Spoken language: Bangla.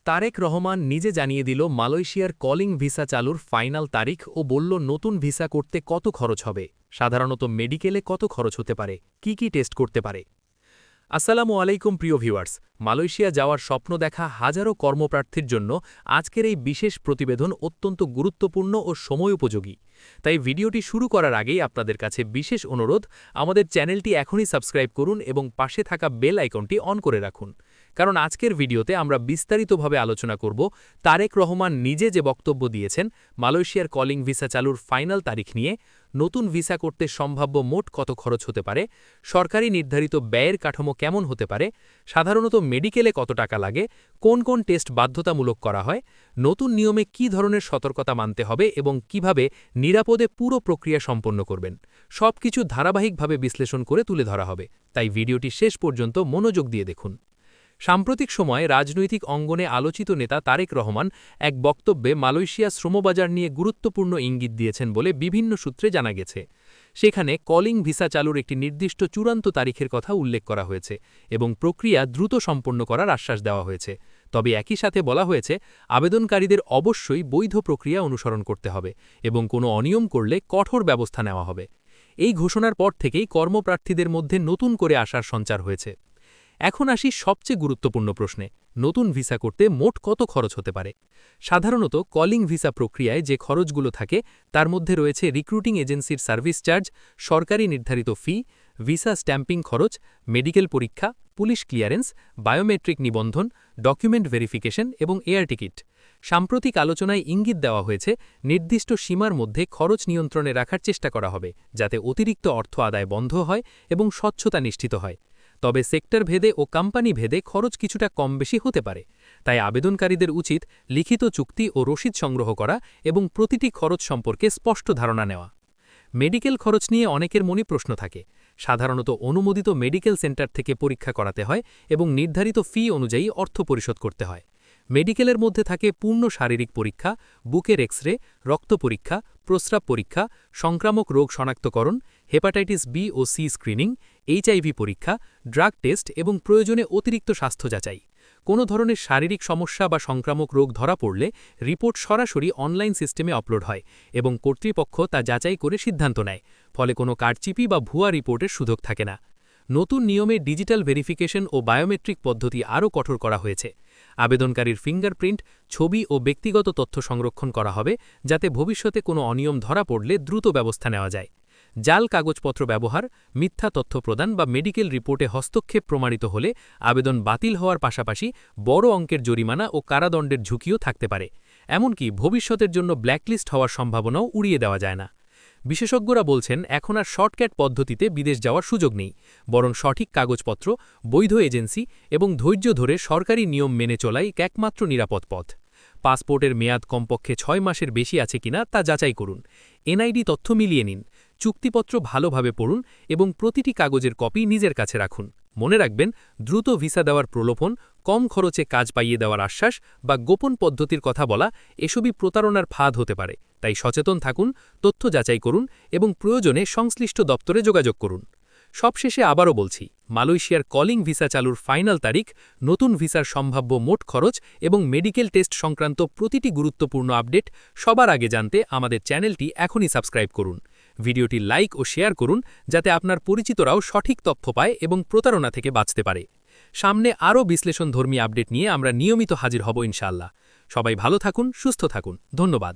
তারেক রহমান নিজে জানিয়ে দিল মালয়েশিয়ার কলিং ভিসা চালুর ফাইনাল তারিখ ও বলল নতুন ভিসা করতে কত খরচ হবে, সাধারণত মেডিকেলে কত খরচ হতে পারে, কি টেস্ট করতে পারে। আসসালামু আলাইকুম প্রিয় ভিউয়ার্স, মালয়েশিয়া যাওয়ার স্বপ্ন দেখা হাজারো কর্মপ্রার্থীর জন্য আজকের এই বিশেষ প্রতিবেদন অত্যন্ত গুরুত্বপূর্ণ ও সময়োপযোগী। তাই ভিডিওটি শুরু করার আগেই আপনাদের কাছে বিশেষ অনুরোধ, আমাদের চ্যানেলটি এখনই সাবস্ক্রাইব করুন এবং পাশে থাকা বেল আইকনটি অন করে রাখুন, কারণ আজকের ভিডিওতে আমরা বিস্তারিতভাবে আলোচনা করব তারেক রহমান নিজে যে বক্তব্য দিয়েছেন মালয়েশিয়ার কলিং ভিসা চালুর ফাইনাল তারিখ নিয়ে, নতুন ভিসা করতে সম্ভাব্য মোট কত খরচ হতে পারে, সরকারি নির্ধারিত ব্যয়ের কাঠামো কেমন হতে পারে, সাধারণত মেডিকেলে কত টাকা লাগে, কোন টেস্ট বাধ্যতামূলক করা হয়, নতুন নিয়মে কী ধরনের সতর্কতা মানতে হবে এবং কিভাবে নিরাপদে পুরো প্রক্রিয়া সম্পন্ন করবেন, সবকিছু ধারাবাহিকভাবে বিশ্লেষণ করে তুলে ধরা হবে। তাই ভিডিওটি শেষ পর্যন্ত মনোযোগ দিয়ে দেখুন। সাম্প্রতিক সময়ে রাজনৈতিক অঙ্গনে আলোচিত নেতা তারেক রহমান এক বক্তব্যে মালয়েশিয়া শ্রমবাজার নিয়ে গুরুত্বপূর্ণ ইঙ্গিত দিয়েছেন বলে বিভিন্ন সূত্রে জানা গেছে। সেখানে কলিং ভিসা চালুর একটি নির্দিষ্ট চূড়ান্ত তারিখের কথা উল্লেখ করা হয়েছে এবং প্রক্রিয়া দ্রুত সম্পন্ন করার আশ্বাস দেওয়া হয়েছে। তবে একই সাথে বলা হয়েছে আবেদনকারীদের অবশ্যই বৈধ প্রক্রিয়া অনুসরণ করতে হবে এবং কোনো অনিয়ম করলে কঠোর ব্যবস্থা নেওয়া হবে। এই ঘোষণার পর থেকেই কর্মপ্রার্থীদের মধ্যে নতুন করে আশার সঞ্চার হয়েছে। এখন আসি সবচেয়ে গুরুত্বপূর্ণ প্রশ্নে, নতুন ভিসা করতে মোট কত খরচ হতে পারে। সাধারণত কলিং ভিসা প্রক্রিয়ায় যে খরচগুলো থাকে তার মধ্যে রয়েছে রিক্রুটিং এজেন্সির সার্ভিস চার্জ, সরকারি নির্ধারিত ফি, ভিসা স্ট্যাম্পিং খরচ, মেডিকেল পরীক্ষা, পুলিশ ক্লিয়ারেন্স, বায়োমেট্রিক নিবন্ধন, ডকুমেন্ট ভেরিফিকেশন এবং এয়ার টিকিট। সাম্প্রতিক আলোচনায় ইঙ্গিত দেওয়া হয়েছে নির্দিষ্ট সীমার মধ্যে খরচ নিয়ন্ত্রণে রাখার চেষ্টা করা হবে, যাতে অতিরিক্ত অর্থ আদায় বন্ধ হয় এবং স্বচ্ছতা নিশ্চিত হয়। তবে সেক্টর ভেদে ও কোম্পানি ভেদে খরচ কিছুটা কম বেশি হতে পারে। তাই আবেদনকারীদের উচিত লিখিত চুক্তি ও রসিদ সংগ্রহ করা এবং প্রতিটি খরচ সম্পর্কে স্পষ্ট ধারণা নেওয়া। মেডিকেল খরচ নিয়ে অনেকের মনে প্রশ্ন থাকে। সাধারণত অনুমোদিত মেডিকেল সেন্টার থেকে পরীক্ষা করাতে হয় এবং নির্ধারিত ফি অনুযায়ী অর্থ পরিশোধ করতে হয়। মেডিকেলের মধ্যে থাকে পূর্ণ শারীরিক পরীক্ষা, বুকের এক্স-রে, রক্ত পরীক্ষা, প্রস্রাব পরীক্ষা, সংক্রামক রোগ শনাক্তকরণ, হেপাটাইটিস বি ও সি স্ক্রিনিং, এইচআইভি পরীক্ষা, ড্রাগ টেস্ট এবং প্রয়োজনে অতিরিক্ত স্বাস্থ্য যাচাই। কোনো ধরনের শারীরিক সমস্যা বা সংক্রামক রোগ ধরা পড়লে রিপোর্ট সরাসরি অনলাইন সিস্টেমে আপলোড হয় এবং কর্তৃপক্ষ তা যাচাই করে সিদ্ধান্ত নেয়, ফলে কোনো কারচিপি বা ভুয়া রিপোর্টের সুযোগ থাকে না। নতুন নিয়মে ডিজিটাল ভেরিফিকেশন ও বায়োমেট্রিক পদ্ধতি আরও কঠোর করা হয়েছে। আবেদনকারীর ফিঙ্গারপ্রিন্ট, ছবি ও ব্যক্তিগত তথ্য সংরক্ষণ করা হবে, যাতে ভবিষ্যতে কোনো অনিয়ম ধরা পড়লে দ্রুত ব্যবস্থা নেওয়া যায়। জাল কাগজপত্র ব্যবহার, মিথ্যা তথ্য প্রদান বা মেডিকেল রিপোর্টে হস্তক্ষেপ প্রমাণিত হলে আবেদন বাতিল হওয়ার পাশাপাশি বড় অঙ্কের জরিমানা ও কারাদণ্ডের ঝুঁকিও থাকতে পারে। এমনকি ভবিষ্যতের জন্য ব্ল্যাকলিস্ট হওয়ার সম্ভাবনাও উড়িয়ে দেওয়া যায় না। বিশেষজ্ঞরা বলছেন এখন আর শর্টকাট পদ্ধতিতে বিদেশ যাওয়ার সুযোগ নেই, বরং সঠিক কাগজপত্র, বৈধ এজেন্সি এবং ধৈর্য ধরে সরকারি নিয়ম মেনে চলাই একমাত্র নিরাপদ পথ। পাসপোর্টের মেয়াদ কমপক্ষে 6 মাসের বেশি আছে কিনা তা যাচাই করুন। এনআইডি তথ্য মিলিয়ে নিন, চুক্তিপত্র ভালোভাবে পড়ুন এবং প্রতিটি কাগজের কপি নিজের কাছে রাখুন। মনে রাখবেন, দ্রুত ভিসা দেওয়ার প্রলোভন, কম খরচে কাজ পাইয়ে দেওয়ার আশ্বাস বা গোপন পদ্ধতির কথা বলা এসবই প্রতারণার ফাঁদ হতে পারে। তাই সচেতন থাকুন, তথ্য যাচাই করুন এবং প্রয়োজনে সংশ্লিষ্ট দপ্তরে যোগাযোগ করুন। সবশেষে আবারও বলছি, মালয়েশিয়ার কলিং ভিসা চালুর ফাইনাল তারিখ, নতুন ভিসার সম্ভাব্য মোট খরচ এবং মেডিকেল টেস্ট সংক্রান্ত প্রতিটি গুরুত্বপূর্ণ আপডেট সবার আগে জানতে আমাদের চ্যানেলটি এখনই সাবস্ক্রাইব করুন। ভিডিওটি লাইক ও শেয়ার করুন, যাতে আপনার পরিচিতরাও সঠিক তথ্য পায় এবং প্রতারণা থেকে বাঁচতে পারে। সামনে আরও বিশ্লেষণধর্মী আপডেট নিয়ে আমরা নিয়মিত হাজির হব ইনশাআল্লাহ। সবাই ভালো থাকুন, সুস্থ থাকুন। ধন্যবাদ।